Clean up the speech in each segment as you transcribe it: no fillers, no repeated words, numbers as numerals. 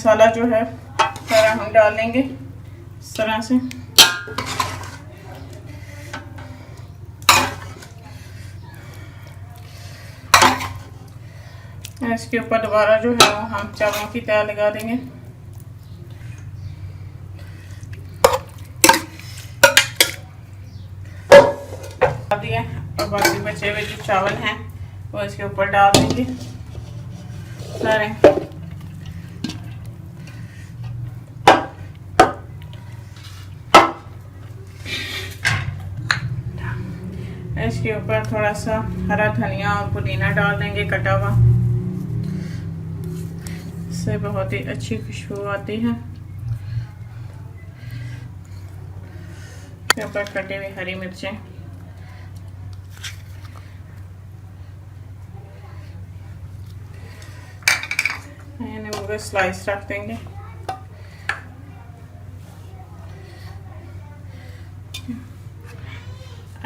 मसाला जो है सारा हम डाल देंगे इस तरह से। इसके ऊपर दोबारा जो है वो हम चावलों की तय लगा देंगे। दिया और बाकी बचे हुए जो चावल हैं वो इसके ऊपर डाल देंगे सारे। इसके ऊपर थोड़ा सा हरा धनिया और पुदीना डाल देंगे कटा हुआ, इससे बहुत ही अच्छी खुशबू आती है। इसके ऊपर कटे हुए हरी मिर्चें, नींबू का स्लाइस रख देंगे।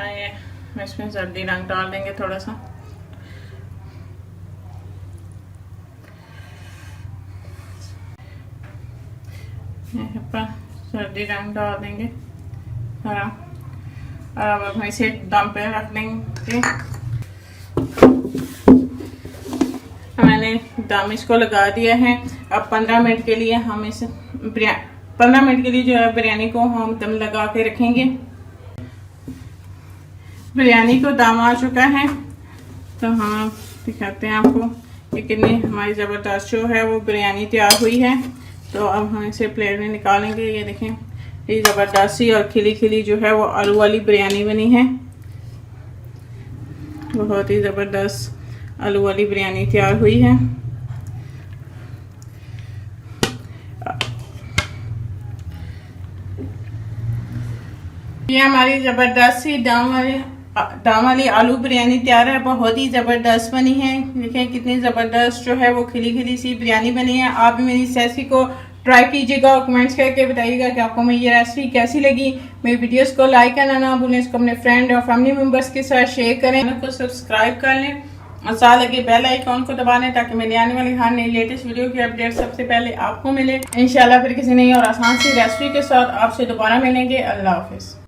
आइए इसमें जर्दी रंग डाल देंगे थोड़ा सा। यहाँ पर जर्दी रंग डाल देंगे हरा, और अब हम इसे दम पे रख देंगे। मैंने दम इसको लगा दिया है। अब 15 मिनट के लिए हम इस 15 मिनट के लिए जो है बिरयानी को हम दम लगा के रखेंगे। बिरयानी को दम आ चुका है तो हम दिखाते हैं आपको कि कितनी हमारी ज़बरदस्त जो है वो बिरयानी तैयार हुई है। तो अब हम इसे प्लेट में निकालेंगे। ये देखें, ये ज़बरदस्त सी और खिली खिली जो है वो आलू वाली बिरयानी बनी है। बहुत ही ज़बरदस्त आलू वाली बिरयानी तैयार हुई है। ये हमारी ज़बरदस्त सी दम वाली आलू बिरयानी तैयार है। बहुत ही ज़बरदस्त बनी है। देखें कितनी ज़बरदस्त जो है वो खिली खिली सी बिरयानी बनी है। आप भी मेरी इस रेसिपी को ट्राई कीजिएगा और कमेंट्स करके बताइएगा कि आपको मेरी ये रेसिपी कैसी लगी। मेरी वीडियोस को लाइक करना ना भूलें, इसको अपने फ्रेंड और फैमिली मेम्बर्स के साथ शेयर करें, चैनल को सब्सक्राइब कर लें और साथ लगे बेल आइकॉन को दबा लें ताकि मेरी आने वाली हर नई लेटेस्ट वीडियो की अपडेट सबसे पहले आपको मिले। इंशाल्लाह फिर किसी नई और आसान सी रेसिपी के साथ आपसे दोबारा मिलेंगे। अल्लाह हाफिज़।